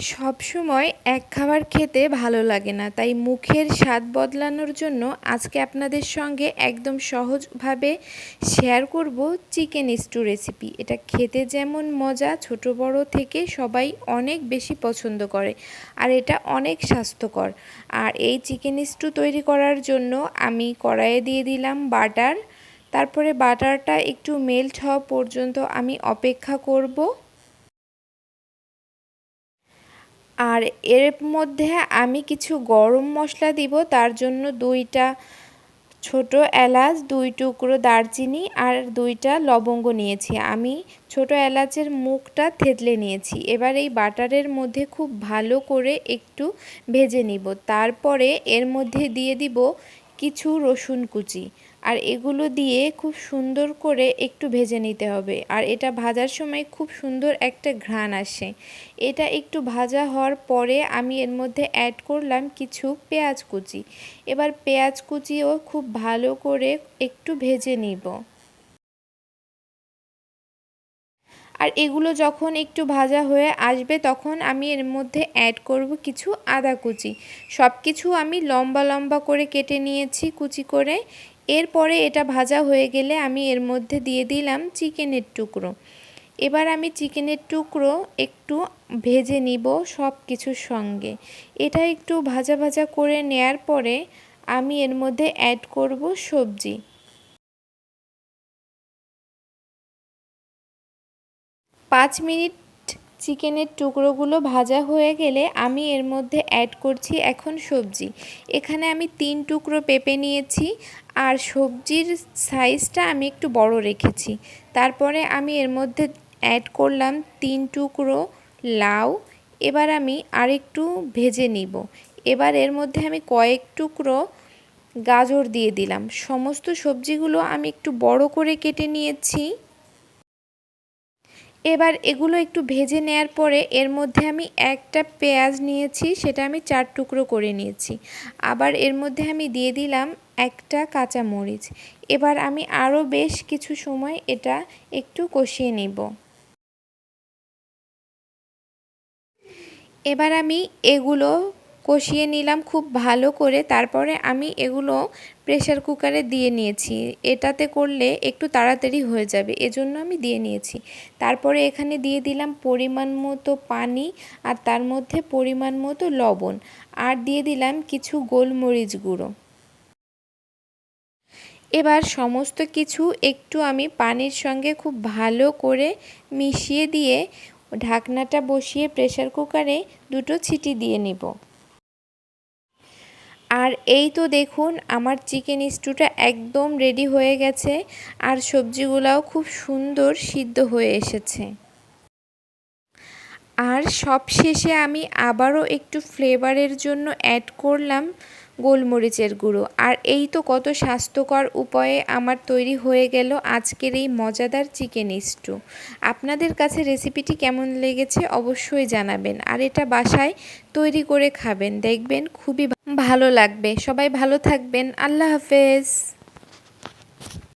সবসময় এক খাবার খেতে ভালো লাগে না, তাই মুখের স্বাদ বদলানোর জন্য আজকে আপনাদের সঙ্গে একদম সহজভাবে শেয়ার করব চিকেন স্টু রেসিপি। এটা খেতে যেমন মজা, ছোট বড় থেকে সবাই অনেক বেশি পছন্দ করে আর এটা অনেক স্বাস্থ্যকর। আর এই চিকেন স্টু তৈরি করার জন্য আমি কড়াইয়ে দিয়ে দিলাম বাটার। তারপরে বাটারটা একটু মেল্ট হওয়া পর্যন্ত আমি অপেক্ষা করব। আর এর মধ্যে আমি কিছু গরম মশলা দিব, তার জন্য 2টা ছোট এলাচ, 2 টুকরো দারচিনি আর 2টা লবঙ্গ নিয়েছি। আমি ছোট এলাচের মুখটা থেতলে নিয়েছি। এবার এই বাটারের মধ্যে খুব ভালো করে একটু ভেজে নিব। তারপরে এর মধ্যে দিয়ে দিব কিছু রসুন কুচি, আর এগুলো দিয়ে খুব সুন্দর করে একটু ভেজে নিতে হবে। আর এটা ভাজার সময় খুব সুন্দর একটা ঘ্রাণ আসে। এটা একটু ভাজা হওয়ার পরে আমি এর মধ্যে অ্যাড করলাম কিছু পেঁয়াজ কুচি। এবার পেঁয়াজ কুচিও খুব ভালো করে একটু ভেজে নিব। আর এগুলো যখন একটু ভাজা হয়ে আসবে তখন আমি এর মধ্যে অ্যাড করব কিছু আদা কুচি। সব কিছু আমি লম্বা লম্বা করে কেটে নিয়েছি কুচি করে। এরপরে এটা ভাজা হয়ে গেলে আমি এর মধ্যে দিয়ে দিলাম চিকেনের টুকরো। এবার আমি চিকেনের টুকরো একটু ভেজে নিব সব কিছুর সঙ্গে। এটা একটু ভাজা ভাজা করে নেয়ার পরে আমি এর মধ্যে অ্যাড করব সবজি। 5 মিনিট চিকেনের টুকরোগুলো ভাজা হয়ে গেলে আমি এর মধ্যে অ্যাড করছি এখন সবজি। এখানে আমি 3 টুকরো পেঁপে নিয়েছি আর সবজির সাইজটা আমি একটু বড় রেখেছি। তারপরে আমি এর মধ্যে অ্যাড করলাম 3 টুকরো লাউ। এবার আমি আরেকটু ভেজে নিব। এবার এর মধ্যে আমি কয়েক টুকরো গাজর দিয়ে দিলাম। সমস্ত সবজিগুলো আমি একটু বড় করে কেটে নিয়েছি। এবার এগুলো একটু ভেজে নেয়ার পরে এর মধ্যে আমি একটা পেঁয়াজ নিয়েছি, সেটা আমি 4 টুকরো করে নিয়েছি। আবার এর মধ্যে আমি দিয়ে দিলাম একটা কাঁচা মরিচ। এবার আমি আরও বেশ কিছু সময় এটা একটু কষিয়ে নিব। এবার আমি এগুলো কষিয়ে নিলাম খুব ভালো করে। তারপরে আমি এগুলো প্রেসার কুকারে দিয়ে নিয়েছি। এটাতে করলে একটু তাড়াতাড়ি হয়ে যাবে, এজন্য আমি দিয়ে নিয়েছি। তারপরে এখানে দিয়ে দিলাম পরিমাণ মতো পানি আর তার মধ্যে পরিমাণ মতো লবণ, আর দিয়ে দিলাম কিছু গোলমরিচ গুঁড়ো। এবার সমস্ত কিছু একটু আমি পানির সঙ্গে খুব ভালো করে মিশিয়ে দিয়ে ঢাকনাটা বসিয়ে প্রেসার কুকারে 2টো সিটি দিয়ে নিব। আর এই তো দেখুন আমার চিকেন স্টুটা একদম রেডি হয়ে গেছে আর সবজিগুলোও খুব সুন্দর সিদ্ধ হয়ে এসেছে। আর সব শেষে আমি আবারও একটু ফ্লেভারের জন্য অ্যাড করলাম গোলমরিচের গুঁড়ো। আর এই তো কত স্বাস্থ্যকর উপায়ে আমার তৈরি হয়ে গেল আজকের এই মজাদার চিকেন স্টু। আপনাদের কাছে রেসিপিটি কেমন লেগেছে অবশ্যই জানাবেন, আর এটা বাসায় তৈরি করে খাবেন, দেখবেন খুবই ভালো লাগবে। সবাই ভালো থাকবেন। আল্লাহ হাফেজ।